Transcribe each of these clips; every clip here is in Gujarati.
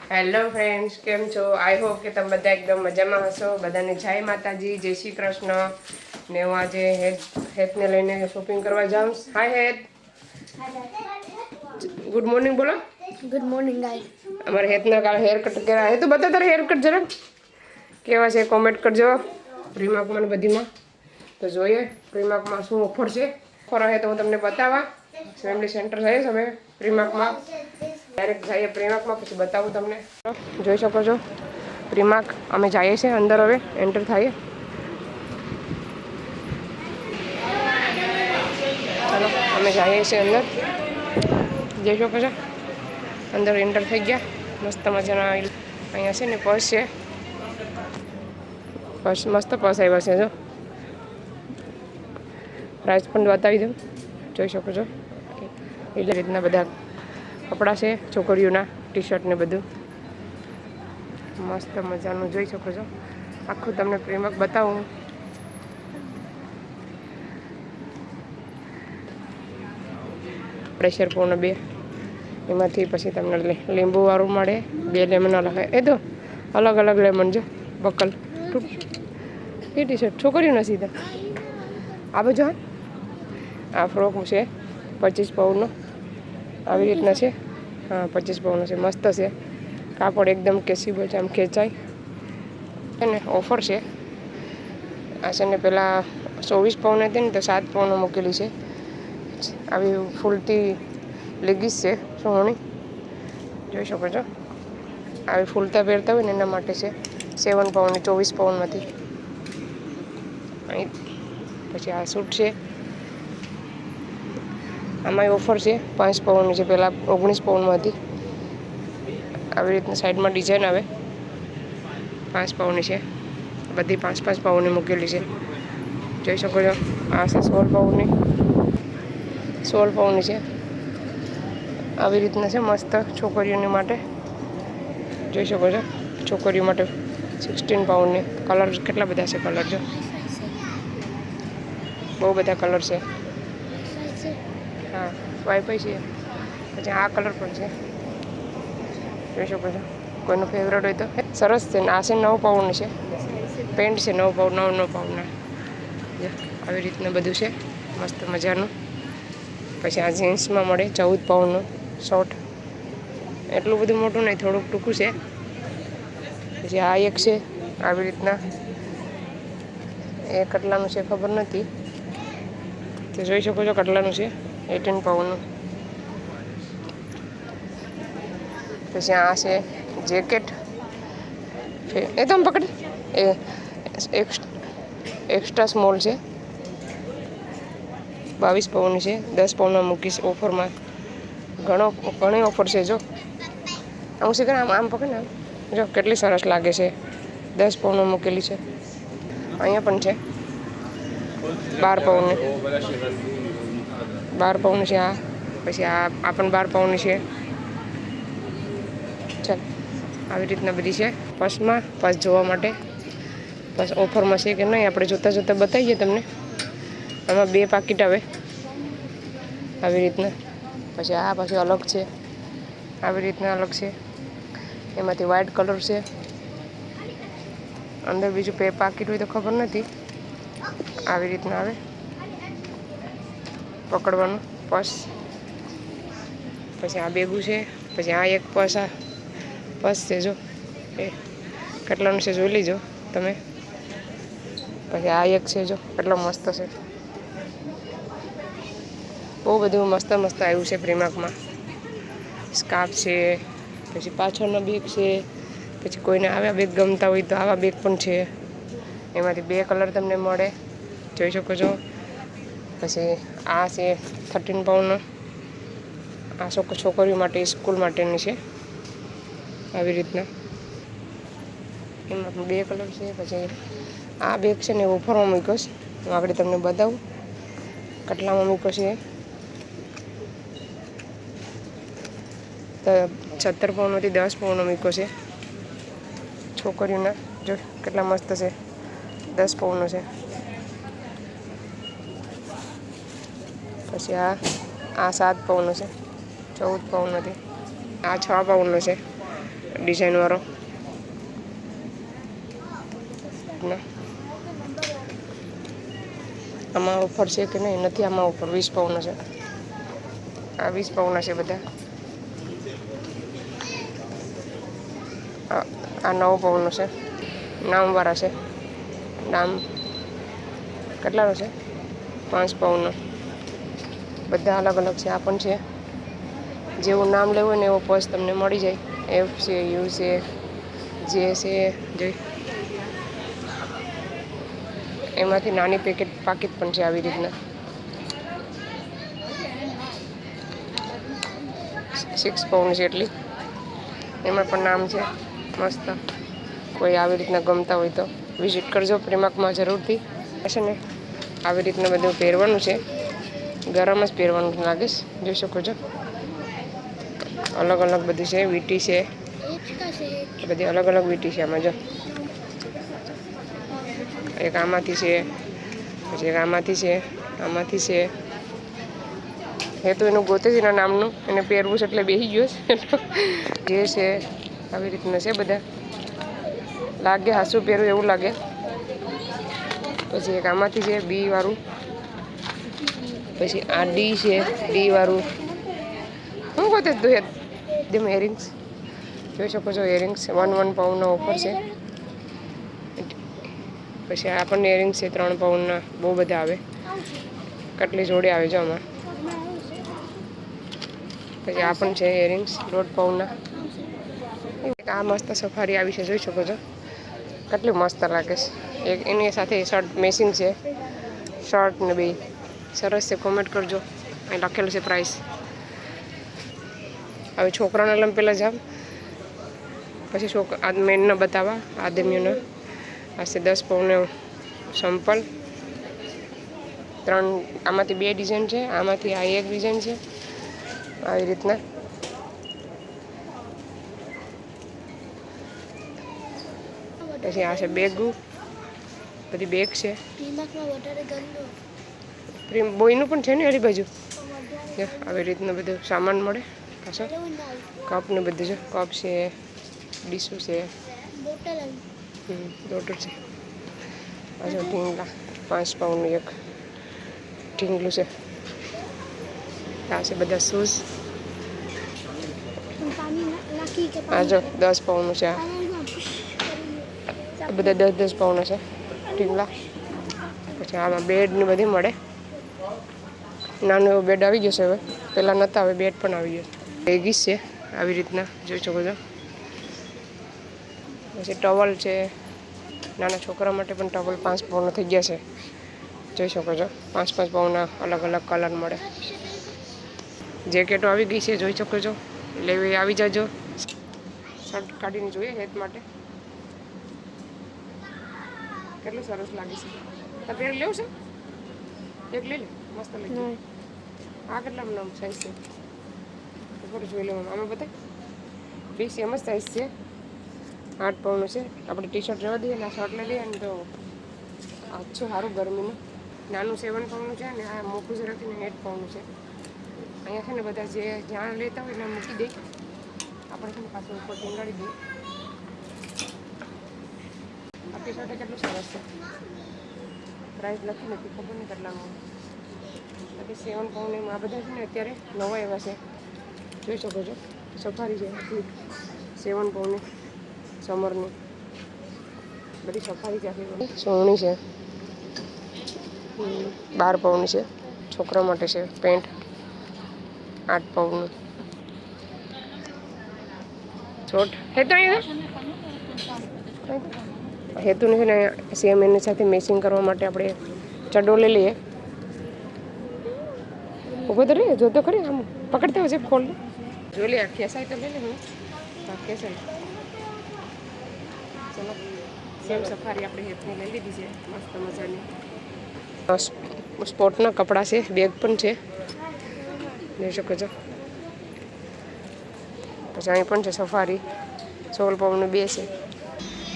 હેલો ફ્રેન્ડ્સ, કેમ છો? આઈ હોપ કે તમે બધા એકદમ મજામાં હશો. બધાને જય માતાજી, જય શ્રી કૃષ્ણ. ને હું આજે હેતને લઈને શોપિંગ કરવા જાઉં. હાય હેત, ગુડ મોર્નિંગ બોલો. Good morning guys. અમારે હેતના કાલે હેર કટ કર્યા. હે તો બતા તારે હેર કટ જરા કેવા છે કોમેન્ટ કરજો પ્રીમાર્કમાં બધીમાં. તો જોઈએ પ્રીમાર્કમાં શું ઓફર છે. ઓફર હે તો હું તમને બતાવવા. ફેમિલી સેન્ટર જઈએ અમે પ્રીમાર્કમાં. ડાયરેક્ટ જઈએ પ્રીમાર્કમાં, પછી બતાવું તમને. જોઈ શકો છો પ્રીમાર્ક અમે જઈએ છીએ અંદર. હવે એન્ટર થઈએ. ચાલો અમે જઈએ છીએ અંદર. જોઈ શકો છો અંદર એન્ટર થઈ ગયા. મસ્ત મજાના અહીંયા છે ને પર્સ છે. પર્સ મસ્ત પર્સ આવ્યા છે. જો પ્રાઇસ પણ બતાવી દઉં. જોઈ શકો છો એટલે રીતના બધા કપડાં છે છોકરીઓના, ટી શર્ટ ને બધું મસ્ત મજાનું જોઈ શકો છો. આખું તમને પ્રીમાર્ક બતાવું. પ્રેશર પૂર્ણ 2 એમાંથી પછી તમને લીંબુવાળું મળે. 2 લેમન અલગ. એ તો અલગ અલગ લેમન. જો બકલ એ ટી શર્ટ છોકરીઓના સીધા આ બાજુ. હા, આ ફ્રોક છે 25 પાઉન્ડનો. આવી રીતના છે. હા, 25 પાઉન્ડનો છે. મસ્ત છે. કાપડ એકદમ કેસીબલ છે, આમ ખેંચાય ને. ઓફર છે આ છે ને. પહેલાં 24 પાઉન્ડ હતી ને તો 7 પાઉન્ડનો મૂકેલી છે. આવી ફૂલતી લેગીસ છે સોની. જોઈ શકો છો આવી ફૂલતા પહેરતા હોય ને એના માટે છે. 7 પાઉન્ડની 24 પાઉન્ડમાંથી. અહીં પછી આ સૂટ છે. આમાં ઓફર છે 5 પાઉન્ડની છે. પહેલાં 19 પાઉન્ડમાં હતી. આવી રીતના સાઈડમાં ડિઝાઇન આવે. 5 પાઉન્ડની છે બધી. 5-5 પાઉન્ડની મૂકેલી છે. જોઈ શકો છો આ છે 16 પાઉન્ડની. 16 પાઉન્ડની છે. આવી રીતના છે મસ્ત છોકરીઓની માટે. જોઈ શકો છો છોકરીઓ માટે 16 પાઉન્ડની. કલર કેટલા બધા છે. કલર જો બહુ બધા કલર છે. હા, વાઈફાઈ છે. પછી આ કલર પણ છે. જોઈ શકો છો કોઈનું ફેવરેટ હોય તો. સરસ છે. આ છે 9 પાઉન્ડની છે. પેન્ટ છે 9 પાઉન્ડ. 9 પાઉન્ડના. આવી રીતના બધું છે મસ્ત મજાનું. પછી આ જીન્સમાં મળે 14 પાઉન્ડનું શોર્ટ. એટલું બધું મોટું નહીં, થોડુંક ટૂંકું છે. પછી આ એક છે આવી રીતના. એ કેટલાનું છે ખબર નથી. તો જોઈ શકો છો કેટલાનું છે. 18 પાઉન્ડનું. પછી આ છે જેકેટ. એ તો આમ પકડ. એ એક્સ્ટ્રા સ્મોલ છે. 22 પાઉન્ડની છે. 10 પાઉન્ડમાં મૂકીશ ઓફરમાં. ઘણી ઓફર છે. જો આમ શીખર આમ પકડ ને. જો કેટલી સરસ લાગે છે. 10 પાઉન્ડમાં મૂકેલી છે. અહીંયા પણ છે 12 પાઉન્ડની. 12 પાઉન્ડની છે આ. પછી આ પણ 12 પાઉન્ડની છે. ચાલ આવી રીતના બધી છે. પર્સમાં પર્સ જોવા માટે બસ ઓફરમાં છે કે નહીં આપણે જોતાં જોતાં બતાવીએ તમને. આમાં 2 પાકીટ આવે આવી રીતના. પછી આ પાછું અલગ છે. આવી રીતના અલગ છે. એમાંથી વ્હાઇટ કલર છે. અંદર બીજું પાકીટ હોય તો ખબર નથી. આવી રીતના આવે પકડવાનું પર્સ. પછી આ બેગું છે. પછી આ એક પર્સ છે. જો એ કેટલાનું છે જોઈ લીજો તમે. પછી આ એક છે. જો કેટલો મસ્ત છે. બહુ બધું મસ્ત મસ્ત આવ્યું છે પ્રીમાર્કમાં. સ્કાર્ફ છે. પછી પાછળનો બેગ છે. પછી કોઈને આવા બેગ ગમતા હોય તો આવા બેગ પણ છે. એમાંથી 2 કલર તમને મળે. જોઈ શકો છો. પછી આ છે 13 પાઉન્ડનો. આ છોકરીઓ માટે સ્કૂલ માટેની છે. આવી રીતના એમાં 2 કલર છે. પછી આ બેગ છે ને ઓફરમાં મૂક્યો છે. હું આગળ તમને બતાવું કેટલામાં મૂક્યો છે. તો 17 પાઉન્ડમાંથી 10 પાઉન્ડનો મૂક્યો છે છોકરીઓના. જો કેટલા મસ્ત છે. 10 પાઉન્ડનો છે. પછી આ 7 પાઉન્ડનો છે. 14 પાઉન્ડ નથી. આ 6 પાઉન્ડનો છે. ડિઝાઇનવાળો આમાં ઓફર છે કે નહીં નથી, આમાં ઓફર 20 પાઉન્ડનો છે. આ 20 પાઉન્ડના છે બધા. આ 9 પાઉન્ડનો છે, નામવાળા છે. નામ કેટલાનો છે? 5 પાઉન્ડનો. બધા અલગ અલગ છે. આ પણ છે, જેવું નામ લેવું હોય ને એવો પર્સ તમને મળી જાય. એફ છે, યુ છે, જે છે, જોઈ એમાંથી નાની પાકીટ પણ છે આવી રીતના. 6 પાઉન્ડ છે એટલી. એમાં પણ નામ છે મસ્ત. કોઈ આવી રીતના ગમતા હોય તો વિઝિટ કરજો પ્રિમાર્કમાં જરૂરથી. છે ને આવી રીતના બધું પહેરવાનું છે, ગરમ જ પહેરવાનું લાગે છે. જોઈ શકો છો અલગ અલગ બધું છે. વીટી છે, બધી અલગ અલગ વીટી છે આમાં. જો એક આમાંથી છે, પછી એક આમાંથી છે, આમાંથી છે. એ તો એનું ગોતે છે એના નામનું, એને પહેરવું છે એટલે બેસી ગયો છે. જે છે આવી રીતના છે બધા. લાગે હાસું પહેરું એવું લાગે. પછી એક આમાંથી છે બી વાળું, પછી આ ડી છે, ડી વાળું. હું ગોતે તું યરિંગ્સ જોઈ શકો છો. યરિંગ્સ 1 પાઉન્ડનો ઓફર છે. પછી આ પણ યરિંગ્સ છે 3 પાઉન્ડના. બહુ બધા આવે, કેટલી જોડે આવે છે આમાં. પછી આ પણ છે યરિંગ્સ 1.5 પાઉન્ડના. આ મસ્ત સફારી આવી છે, જોઈ શકો છો કેટલી મસ્ત લાગે છે. એક એની સાથે શર્ટ મેચિંગ છે, શર્ટ ને બે સરસ છે. કોમેન્ટ કરજો, અહીં લખેલું છે પ્રાઇસ. હવે છોકરાના લમ પહેલાં જાવ, પછી મેનને બતાવવા આદમીઓને. આ છે 10 પાઉન્ડનું સંપલ. 3 આમાંથી 2 ડિઝાઇન છે, આમાંથી આ એક ડિઝાઇન છે. આવી રીતના પછી આ છે બેગું, બધી બેગ છે. બોયનું પણ છે ને એની બાજુ. આવી રીતનું બધું સામાન મળે પાછળ. કપ ને બધું છે. કપ છે, ડીશું છે, બોટલ છે. પાછળ ઢીંગલા 5 પાઉન્ડનું એક ઢીંગલું છે. આ છે બધા શૂઝ. આ જો 10 પાઉન્ડનું છે. આ બધા 10-10 પાઉન્ડના છે ઢીંગલા. પછી આમાં બેડ ને બધી મળે. નાનો એવો બેડ આવી ગયો છે હવે, પહેલાં નહોતા, હવે બેડ પણ આવી ગયો. લેગીસ છે આવી રીતના, જોઈ શકો છો. પછી ટવલ છે, નાના છોકરા માટે પણ ટવલ 5 પાઉન્ડના થઈ ગયા છે. જોઈ શકો છો 5-5 પાઉન્ડના અલગ અલગ કલર મળે. જેકેટો આવી ગઈ છે, જોઈ શકો છો. લેવી આવી જાજો. શર્ટ કાઢીને જોઈએ હેત માટે. કેટલું સરસ લાગે છે. તારે પહેરી લેવું છે? એક લઈ લે, મસ્ત લાગે. આ કેટલા નામ સાઈઝ છે ઉપર જોઈ લેવાનું. આમાં બધા 20 એમ જ સાઈઝ છે. 8 પાઉન્ડનું છે. આપણે ટી શર્ટ રહેવા દઈએ ને આ શર્ટ લઈ લઈએ ને તો આછું સારું ગરમીનું. નાનું 7 પાઉન્ડનું છે ને આ મોટું છે રાખીને 8 પાઉન્ડનું છે. અહીંયા છે ને બધા જે જ્યાં લેતા હોય ને મૂકી દે, આપણે છે ને પાછું ઉપર ટીંગાડી દઈએ. આ ટી શર્ટ કેટલું સરસ છે. પ્રાઇસ લખી નથી, ખબર નહીં કેટલાનું. બાકી 7 પાઉન્ડ એમાં આ બધા છે ને અત્યારે નવા એવા છે, જોઈ શકો છો. સફારી છે 7 પાઉન્ડની સમરની બધી સફારી છે. આખી સોની છે 12 પાઉન્ડ છે. છોકરા માટે છે પેન્ટ 8 પાઉન્ડનું. શોર્ટ હેતુ હેતુને છે ને સેમ એની સાથે મેચિંગ કરવા માટે આપણે ચડ્ડો લઈ લઈએ. ઊભો તો રે, જોતો ખરી, આમ પકડતા હોય છે. ખોલ જોઈ લે. ખેસાય તો લઈ લે. હું ખેસાય. ચલો સેમ સફારી આપણે હેતુની લઈ લીધી છે મસ્ત મજાની. સ્પોર્ટના કપડાં છે, બેગ પણ છે, જોઈ શકો છો. પછી અહીં પણ છે સફારી 16 પાઉન્ડનું 2 છે.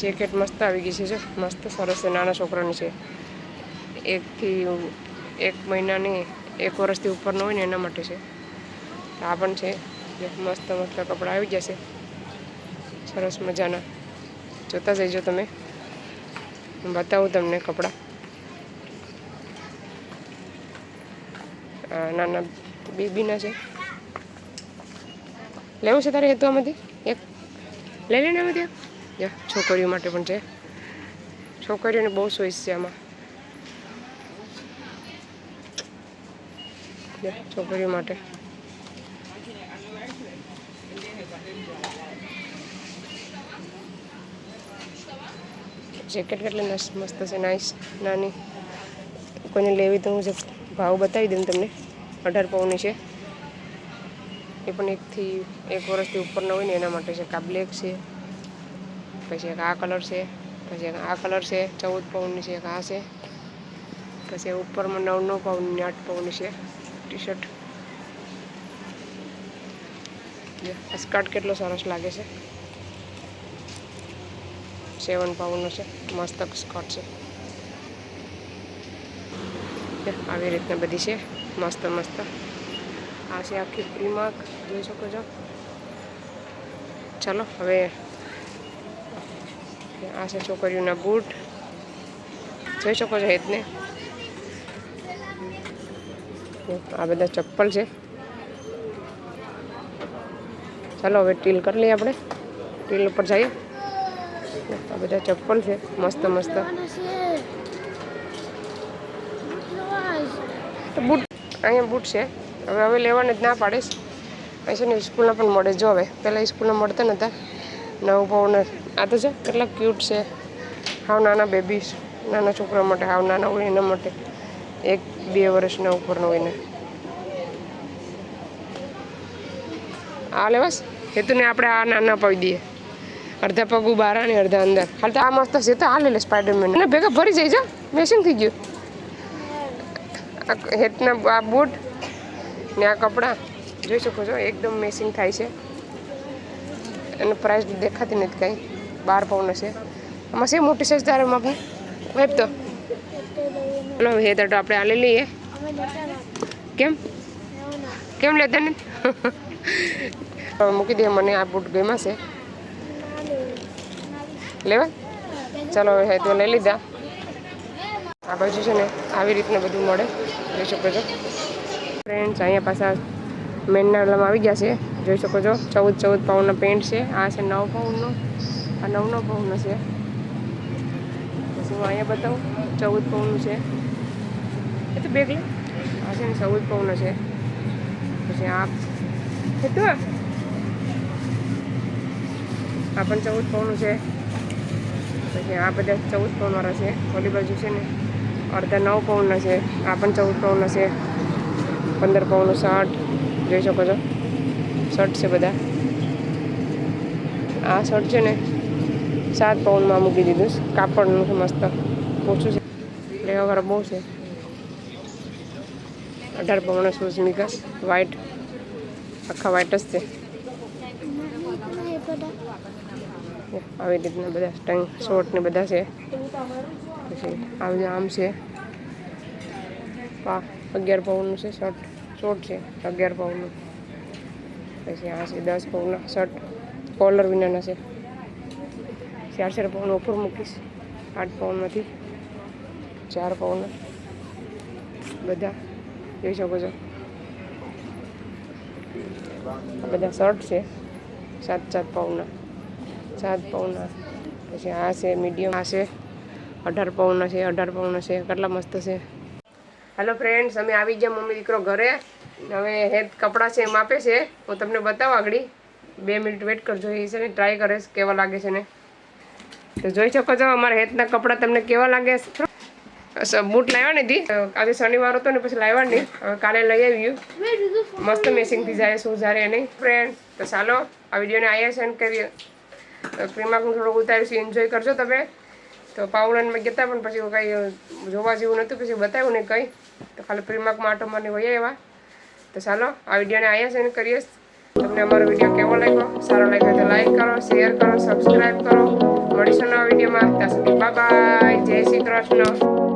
જેકેટ મસ્ત આવી ગઈ છે, જો મસ્ત સરસ છે. નાના છોકરાની છે. 1 મહિનાની 1 વર્ષથી ઉપરનો હોય ને એના માટે છે. આ પણ છે મસ્ત મસ્ત કપડાં આવી જશે. સરસ મજાના જોતા જઈજો તમે. હું બતાવું તમને કપડાં. નાના બેબીના છે. લેવું છે તારે હેતુ આમાંથી એક લઈ લઈને આમાંથી છોકરીઓ માટે પણ છે. છોકરીઓને બહુ ચોઈસ છે આમાં. છોકરીઓ માટે જેકેટ કેટલી મસ્ત છે, નાઇસ. નાની કોઈને લેવી તો હું ભાવ બતાવી દઉં તમને. 18 પાઉન્ડની છે. એ પણ 1 વર્ષથી ઉપરના હોય ને એના માટે છે. આ બ્લેક છે, પછી એક આ કલર છે, પછી એક આ કલર છે. 14 પાઉન્ડની છે. એક આ છે, પછી ઉપરમાં 9 પાઉન્ડની 8 પાઉન્ડની છે ટી શર્ટ. આ સ્કર્ટ કેટલો સરસ લાગે છે. 7 પાઉન્ડનો છે. મસ્ત સ્કર્ટ છે. આવી રીતના બધી છે મસ્ત મસ્ત. આ છે આખી પ્રીમાર્ક, જોઈ શકો છો. ચાલો હવે આ છે છોકરીઓના બૂટ, જોઈ શકો છો હેતને. આ બધા ચપ્પલ છે. ચાલો હવે ટીલ કરી લઈએ આપણે. ટીલ ઉપર જઈએ. આ બધા ચપ્પલ છે મસ્ત મસ્ત. બૂટ અહીંયા બૂટ છે. હવે લેવાને જ ના પાડીશ. અહીં છે ને સ્કૂલના પણ મળે. જો હવે પહેલાં સ્કૂલના મળતા નહોતા. 9 પાઉન્ડ. આ તો છે કેટલા ક્યુટ છે. હાવ નાના બેબીસ, નાના છોકરા માટે, હાવ નાના હોય એના માટે. 1-2 વર્ષના ઉપરના હોય ને આ લેવાસ. હેતુને આપણે આ નાના પાવી દઈએ. અડધા પગ બહાર ને અડધા અંદર. હાલ તો આ મસ્ત છે. તો આ લઈ લે સ્પાઈડરમેન. અને ભેગા ભરી જાય છે. મેસિંગ થઈ ગયું. હેતના આ બૂટ ને આ કપડાં જોઈ શકો છો એકદમ મેચિંગ થાય છે. એનો પ્રાઇસ દેખાતી નથી કાંઈ. 12 પાઉન્ડ છે. આમાં છે મોટી સાઈઝ તારે માપની વેબ તો. ચલો હે તો આપણે આ લઈ લઈએ. કેમ લેતા ને મૂકી દે. મને આ બૂટ ગમ્યા છે. લેવા ચાલો હે તો લઈ લીધા. આ બાજુ છે ને આવી રીતના બધું મળે, જોઈ શકો છો ફ્રેન્ડ્સ. અહીંયા પાછા મેનના ઓલામાં આવી ગયા છે, જોઈ શકો છો. 14 પાઉન્ડના પેન્ટ છે. આ છે 9 પાઉન્ડનો. આ 9 પાઉન્ડનો છે. પછી હું અહીંયા બતાવું. 14 પાઉન્ડનું છે. એ તો બેગ લે. આ છે ને 14 પાઉન્ડનો છે. પછી આ તો આ પણ 14 પાઉન્ડનું છે. પછી આ બધા 14 પાઉન્ડવાળા છે. ઓલી બાજુ છે ને અડધા 9 પાઉન્ડના છે. આ પણ 14 પાઉન્ડના છે. 15 પાઉન્ડનું શર્ટ જોઈ શકો છો. શર્ટ છે બધા. આ શર્ટ છે ને 7 પાઉન્ડમાં મૂકી દીધું. કાપડનું છે મસ્ત, ઓછું છે. લેવાવાળા બહુ છે. 18 પાઉન્ડના શૂઝ મિક્સ વ્હાઈટ, આખા વ્હાઈટ જ છે. આવી રીતના બધા સ્ટંગ શોર્ટ ને બધા છે. પછી આવી આમ છે. 11 પાઉન્ડનું છે શર્ટ. શોર્ટ છે 11 પાઉન્ડનું. પછી આ છે 10 પાઉન્ડના શર્ટ, કોલર વિનાના છે. 4 પાઉન્ડ ઉપર મૂકીશ. 8 પાઉન્ડમાંથી 4 પાઉન્ડના બધા જોઈ શકો છો. આ બધા શર્ટ છે 7 પાઉન્ડના. 7 પાઉન્ડના. પછી આ છે મીડિયમ. આ છે 18 પાઉન્ડના છે. 18 પાઉન્ડના છે. કેટલા મસ્ત છે. હેલો ફ્રેન્ડ્સ, અમે આવી ગયા મમ્મી દીકરો ઘરે. હવે હેત કપડાં છે એમ આપે છે. હું તમને બતાવું આગળ. 2 મિનિટ વેટ કરજો. એ છે ને ટ્રાય કરે કેવા લાગે છે ને. તો જોઈ શકો છો અમારા હેતના કપડાં તમને કેવા લાગે. બૂટ લાવ્યા નથી. આજે શનિવાર હતો ને પછી લાવ્યા નહીં. હવે કાલે લઈ આવ્યું. મસ્ત મેચિંગ થઈ જાય શું જ્યારે નહીં ફ્રેન્ડ. તો ચાલો આ વિડીયોને અહીંયા સેન્ડ કરીએ. પ્રીમાર્કનું થોડુંક ઉતારીશું. એન્જોય કરજો તમે. તો પાઉલનમાં ગયા પણ પછી કંઈ જોવા જેવું નહોતું. પછી બતાવ્યું ને કંઈ. તો ખાલી પ્રીમાર્કમાં આટો મારને વયા એવા. તો ચાલો આ વિડીયોને અહીંયા સેન્ડ કરીએ. તમને અમારો વિડીયો કેવો લાગ્યો, સારો લાગ્યો તો લાઈક કરો, શેર કરો, સબસ્ક્રાઈબ કરો. મળીશું નવા વિડીયોમાં. ત્યાં સુધી બાય બાય. જય શ્રી કૃષ્ણ.